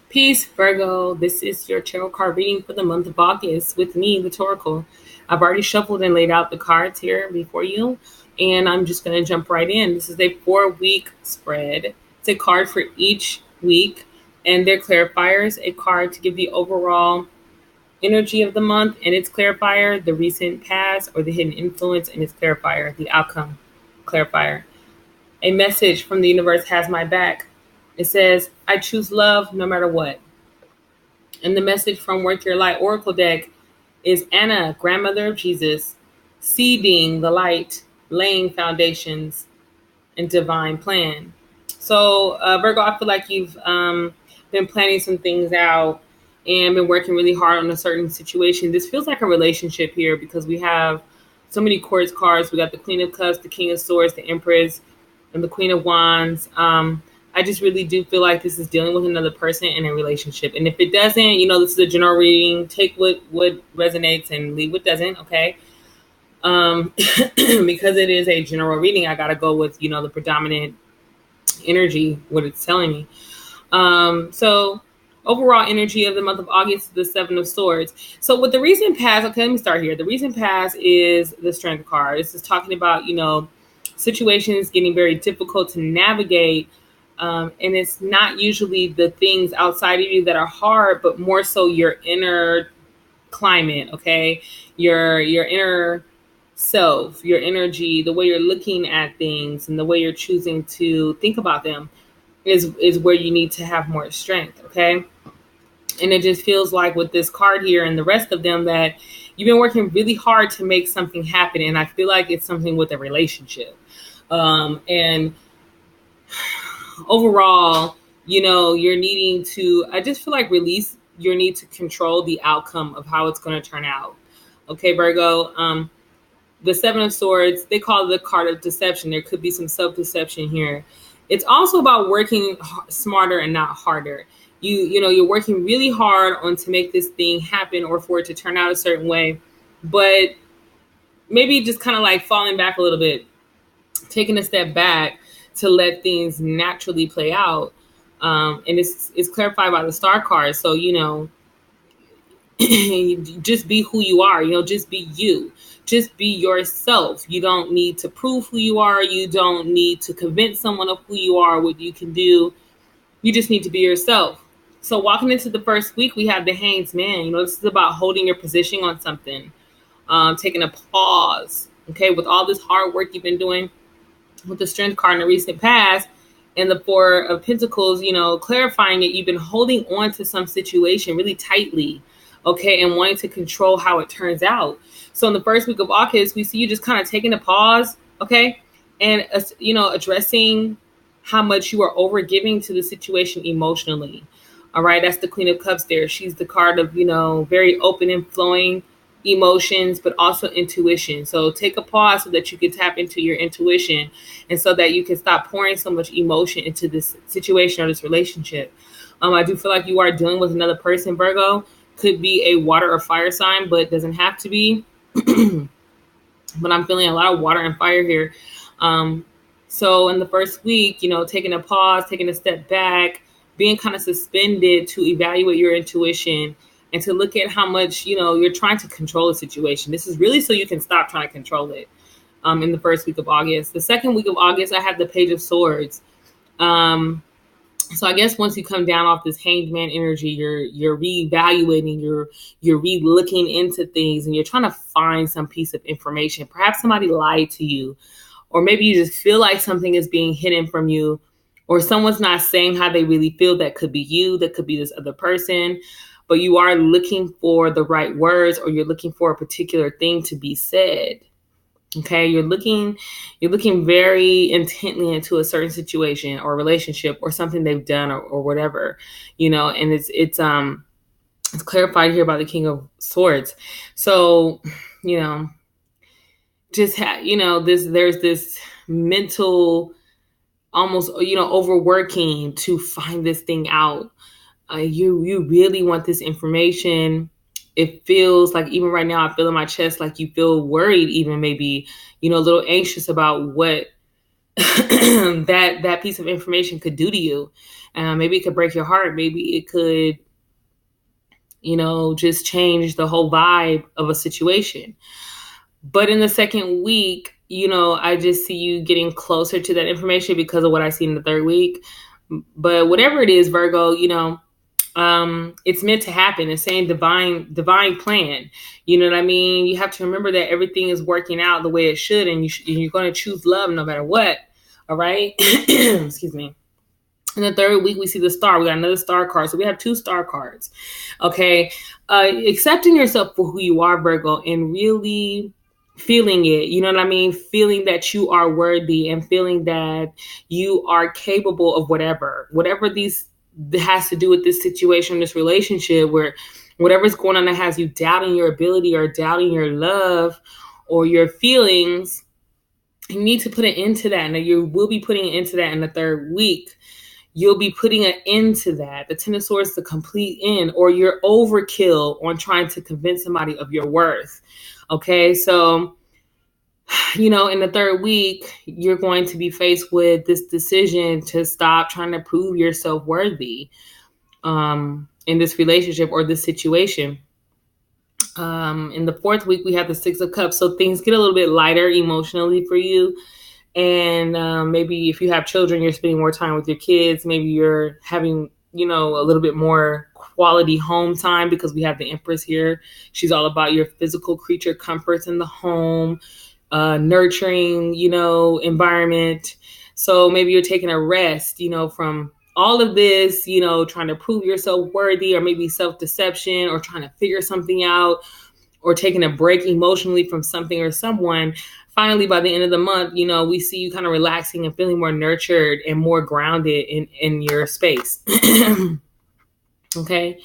Peace, Virgo. This is your tarot card reading for the month of August with me, the Toracle. I've already shuffled and laid out the cards here before you, and I'm just going to jump right in. This is a 4-week spread. It's a card for each week, and they're clarifiers, a card to give the overall energy of the month and its clarifier, the recent past or the hidden influence and its clarifier, the outcome clarifier. A message from the universe has my back. It says, I choose love no matter what. And the message from Work Your Light Oracle deck is Anna, grandmother of Jesus, seeding the light, laying foundations, and divine plan. So, Virgo, I feel like you've been planning some things out and been working really hard on a certain situation. This feels like a relationship here because we have so many quartz cards. We got the Queen of Cups, the King of Swords, the Empress, and the Queen of Wands. I just really do feel like this is dealing with another person in a relationship. And if it doesn't, this is a general reading. Take what resonates and leave what doesn't, okay? Because it is a general reading, I got to go with, the predominant energy, what it's telling me. So overall energy of the month of August is the Seven of Swords. So with the recent past, okay, let me start here. The recent past is the Strength card. This is talking about, situations getting very difficult to navigate. And it's not usually the things outside of you that are hard, but more so your inner climate, okay? Your inner self, your energy, the way you're looking at things and the way you're choosing to think about them is where you need to have more strength, okay? And it just feels like with this card here and the rest of them that you've been working really hard to make something happen. And I feel like it's something with a relationship. And overall, you're needing to, I just feel like release your need to control the outcome of how it's going to turn out. Okay, Virgo, the Seven of Swords, they call it the card of deception. There could be some self-deception here. It's also about working smarter and not harder. You're working really hard on to make this thing happen or for it to turn out a certain way, but maybe just kind of like falling back a little bit, taking a step back to let things naturally play out. And it's clarified by the star card. So, just be who you are, just be you. Just be yourself. You don't need to prove who you are. You don't need to convince someone of who you are, what you can do. You just need to be yourself. So walking into the first week, we have the Hanged Man. This is about holding your position on something, taking a pause, okay, with all this hard work you've been doing with the Strength card in the recent past and the Four of Pentacles, clarifying it. You've been holding on to some situation really tightly, okay, and wanting to control how it turns out. So in the first week of August, we see you just kind of taking a pause, okay, and, addressing how much you are overgiving to the situation emotionally. All right, that's the Queen of Cups there. She's the card of, very open and flowing emotions, but also intuition. So take a pause so that you can tap into your intuition and so that you can stop pouring so much emotion into this situation or this relationship. I do feel like you are dealing with another person, Virgo. Could be a water or fire sign, but doesn't have to be. But I'm feeling a lot of water and fire here. So in the first week, taking a pause, taking a step back, being kind of suspended to evaluate your intuition and to look at how much, you're trying to control the situation. This is really so you can stop trying to control it. In the first week of August. The second week of August, I have the Page of Swords. So I guess once you come down off this Hanged Man energy, you're reevaluating, you're re-looking into things, and you're trying to find some piece of information. Perhaps somebody lied to you, or maybe you just feel like something is being hidden from you, or someone's not saying how they really feel. That could be you, that could be this other person, but you are looking for the right words, or you're looking for a particular thing to be said. Okay, you're looking very intently into a certain situation or relationship or something they've done or whatever, and it's clarified here by the King of Swords. So, just there's this mental, almost, overworking to find this thing out. You really want this information. It feels like, even right now, I feel in my chest like you feel worried, even maybe, a little anxious about what that piece of information could do to you. Maybe it could break your heart. Maybe it could, just change the whole vibe of a situation. But in the second week, I just see you getting closer to that information because of what I see in the third week. But whatever it is, Virgo, it's meant to happen. It's saying divine plan. You know what I mean? You have to remember that everything is working out the way it should, and you're going to choose love no matter what. All right. Excuse me. In the third week, we see the star. We got another star card. So we have 2 star cards. Okay. Accepting yourself for who you are, Virgo, and really feeling it. You know what I mean? Feeling that you are worthy and feeling that you are capable of whatever has to do with this situation, this relationship, where whatever's going on that has you doubting your ability or doubting your love or your feelings. You need to put an end to that. And you will be putting an end to that in the third week. You'll be putting an end to that. The Ten of Swords, the complete end, or you're overkill on trying to convince somebody of your worth. Okay. So, in the third week, you're going to be faced with this decision to stop trying to prove yourself worthy in this relationship or this situation. In the fourth week, we have the 6 of Cups. So things get a little bit lighter emotionally for you. And maybe if you have children, you're spending more time with your kids. Maybe you're having, a little bit more quality home time because we have the Empress here. She's all about your physical creature comforts in the home, nurturing, environment. So maybe you're taking a rest, from all of this, trying to prove yourself worthy, or maybe self-deception, or trying to figure something out, or taking a break emotionally from something or someone. Finally, by the end of the month, we see you kind of relaxing and feeling more nurtured and more grounded in your space. Okay.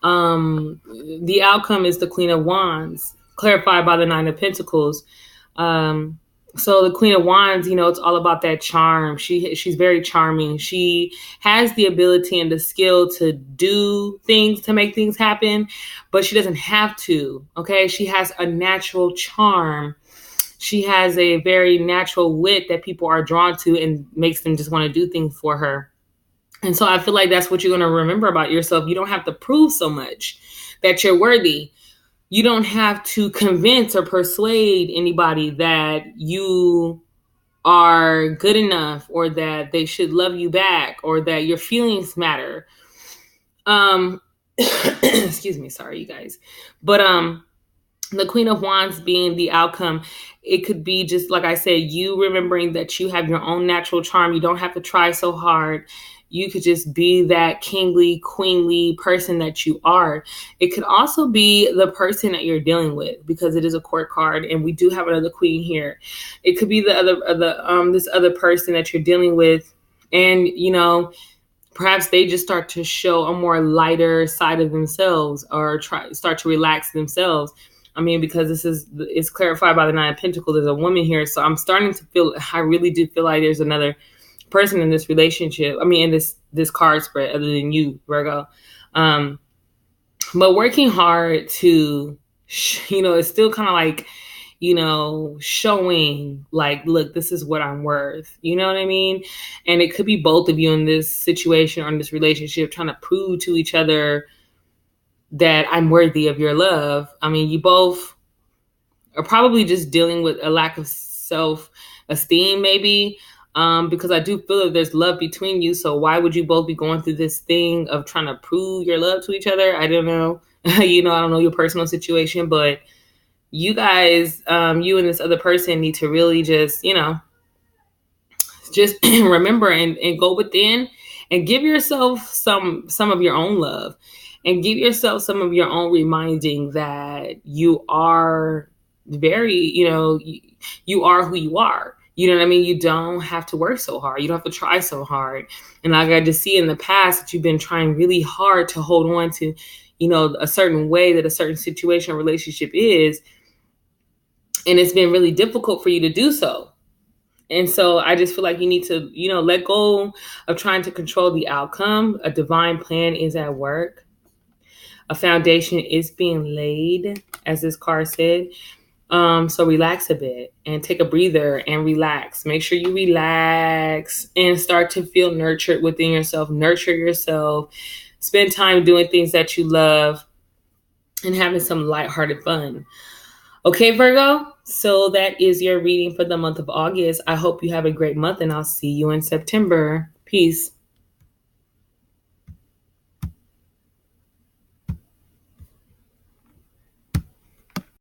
The outcome is the Queen of Wands, clarified by the 9 of Pentacles. So the Queen of Wands, it's all about that charm. She's very charming. She has the ability and the skill to do things, to make things happen, but she doesn't have to. Okay. She has a natural charm. She has a very natural wit that people are drawn to and makes them just want to do things for her. And so I feel like that's what you're going to remember about yourself. You don't have to prove so much that you're worthy. You don't have to convince or persuade anybody that you are good enough or that they should love you back or that your feelings matter. Excuse me. Sorry, you guys. But the Queen of Wands being the outcome, it could be just, like I said, you remembering that you have your own natural charm. You don't have to try so hard. You could just be that kingly, queenly person that you are. It could also be the person that you're dealing with, because it is a court card and we do have another queen here. It could be this other person that you're dealing with, and perhaps they just start to show a more lighter side of themselves or start to relax themselves. I mean, because it's clarified by the 9 of Pentacles. There's a woman here, so I'm starting to feel. I really do feel like there's another person in this relationship. I mean, in this card spread, other than you, Virgo. But working hard to, it's still kind of like, showing like, look, this is what I'm worth. You know what I mean? And it could be both of you in this situation or in this relationship trying to prove to each other that I'm worthy of your love. I mean, you both are probably just dealing with a lack of self-esteem, maybe, because I do feel that there's love between you. So why would you both be going through this thing of trying to prove your love to each other? I don't know. I don't know your personal situation, but you guys, you and this other person need to really just remember and go within and give yourself some of your own love. And give yourself some of your own reminding that you are very, you are who you are. You know what I mean? You don't have to work so hard. You don't have to try so hard. And like I just see in the past that you've been trying really hard to hold on to, a certain way that a certain situation or relationship is. And it's been really difficult for you to do so. And so I just feel like you need to, let go of trying to control the outcome. A divine plan is at work. A foundation is being laid, as this card said. So relax a bit and take a breather and relax. Make sure you relax and start to feel nurtured within yourself. Nurture yourself. Spend time doing things that you love and having some lighthearted fun. Okay, Virgo. So that is your reading for the month of August. I hope you have a great month and I'll see you in September. Peace.